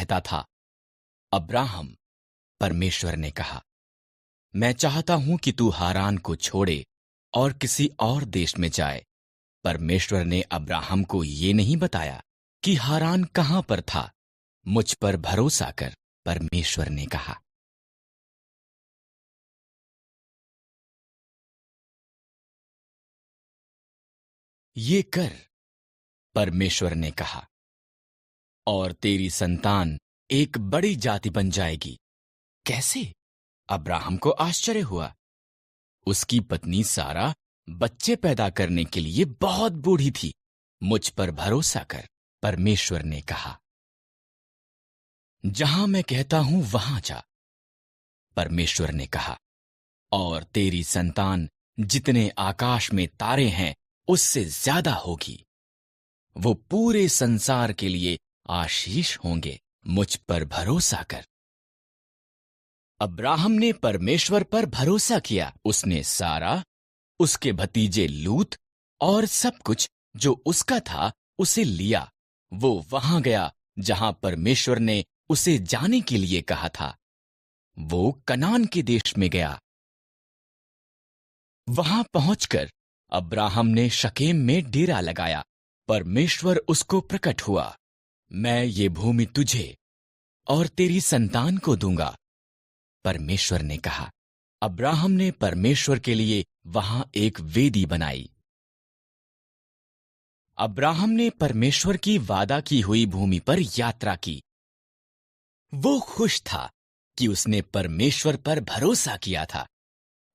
कहता था, अब्राहम, परमेश्वर ने कहा, मैं चाहता हूं कि तू हारान को छोड़े और किसी और देश में जाए। परमेश्वर ने अब्राहम को ये नहीं बताया कि हारान कहां पर था। मुझ पर भरोसा कर, परमेश्वर ने कहा। ये कर, परमेश्वर ने कहा, और तेरी संतान एक बड़ी जाति बन जाएगी। कैसे? अब्राहम को आश्चर्य हुआ। उसकी पत्नी सारा बच्चे पैदा करने के लिए बहुत बूढ़ी थी। मुझ पर भरोसा कर, परमेश्वर ने कहा। जहां मैं कहता हूं वहां जा, परमेश्वर ने कहा, और तेरी संतान जितने आकाश में तारे हैं उससे ज्यादा होगी। वो पूरे संसार के लिए आशीष होंगे। मुझ पर भरोसा कर। अब्राहम ने परमेश्वर पर भरोसा किया। उसने सारा, उसके भतीजे लूत और सब कुछ जो उसका था उसे लिया। वो वहां गया जहां परमेश्वर ने उसे जाने के लिए कहा था। वो कनान के देश में गया। वहां पहुंचकर अब्राहम ने शकेम में डेरा लगाया। परमेश्वर उसको प्रकट हुआ। मैं ये भूमि तुझे और तेरी संतान को दूंगा, परमेश्वर ने कहा। अब्राहम ने परमेश्वर के लिए वहां एक वेदी बनाई। अब्राहम ने परमेश्वर की वादा की हुई भूमि पर यात्रा की। वो खुश था कि उसने परमेश्वर पर भरोसा किया था,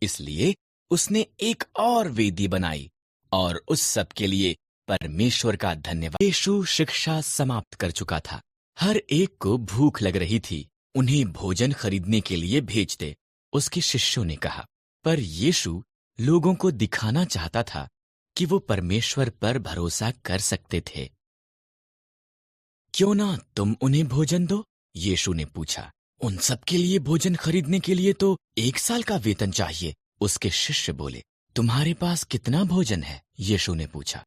इसलिए उसने एक और वेदी बनाई और उस सब के लिए परमेश्वर का धन्यवाद। यीशु शिक्षा समाप्त कर चुका था। हर एक को भूख लग रही थी। उन्हें भोजन खरीदने के लिए भेज दे, उसके शिष्यों ने कहा। पर यीशु लोगों को दिखाना चाहता था कि वो परमेश्वर पर भरोसा कर सकते थे। क्यों ना तुम उन्हें भोजन दो? यीशु ने पूछा। उन सब के लिए भोजन खरीदने के लिए तो 1 साल का वेतन चाहिए। उसके शिष्य बोले, तुम्हारे पास कितना भोजन है? यीशु ने पूछा।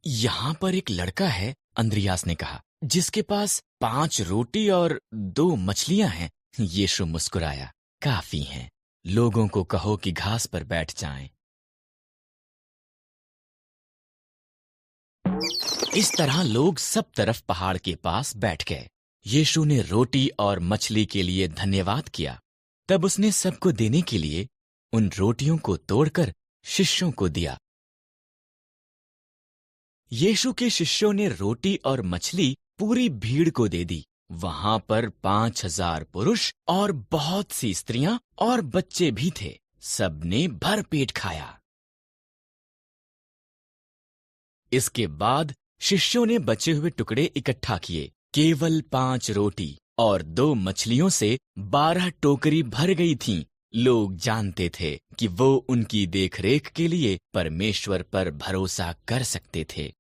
यहां पर एक लड़का है, अंद्रियास ने कहा, जिसके पास 5 रोटी और 2 मछलियां हैं। यीशु मुस्कुराया, काफी हैं। लोगों को कहो कि घास पर बैठ जाएं। इस तरह लोग सब तरफ पहाड़ के पास बैठ गए। यीशु ने रोटी और मछली के लिए धन्यवाद किया। तब उसने सबको देने के लिए उन रोटियों को तोड़कर शिष्यों को दिया। यीशु के शिष्यों ने रोटी और मछली पूरी भीड़ को दे दी। वहां पर 5,000 पुरुष और बहुत सी स्त्रियां और बच्चे भी थे। सबने भरपेट खाया। इसके बाद शिष्यों ने बचे हुए टुकड़े इकट्ठा किए। केवल 5 रोटी और 2 मछलियों से 12 टोकरी भर गई थीं। लोग जानते थे कि वो उनकी देखरेख के लिए परमेश्वर पर भरोसा कर सकते थे।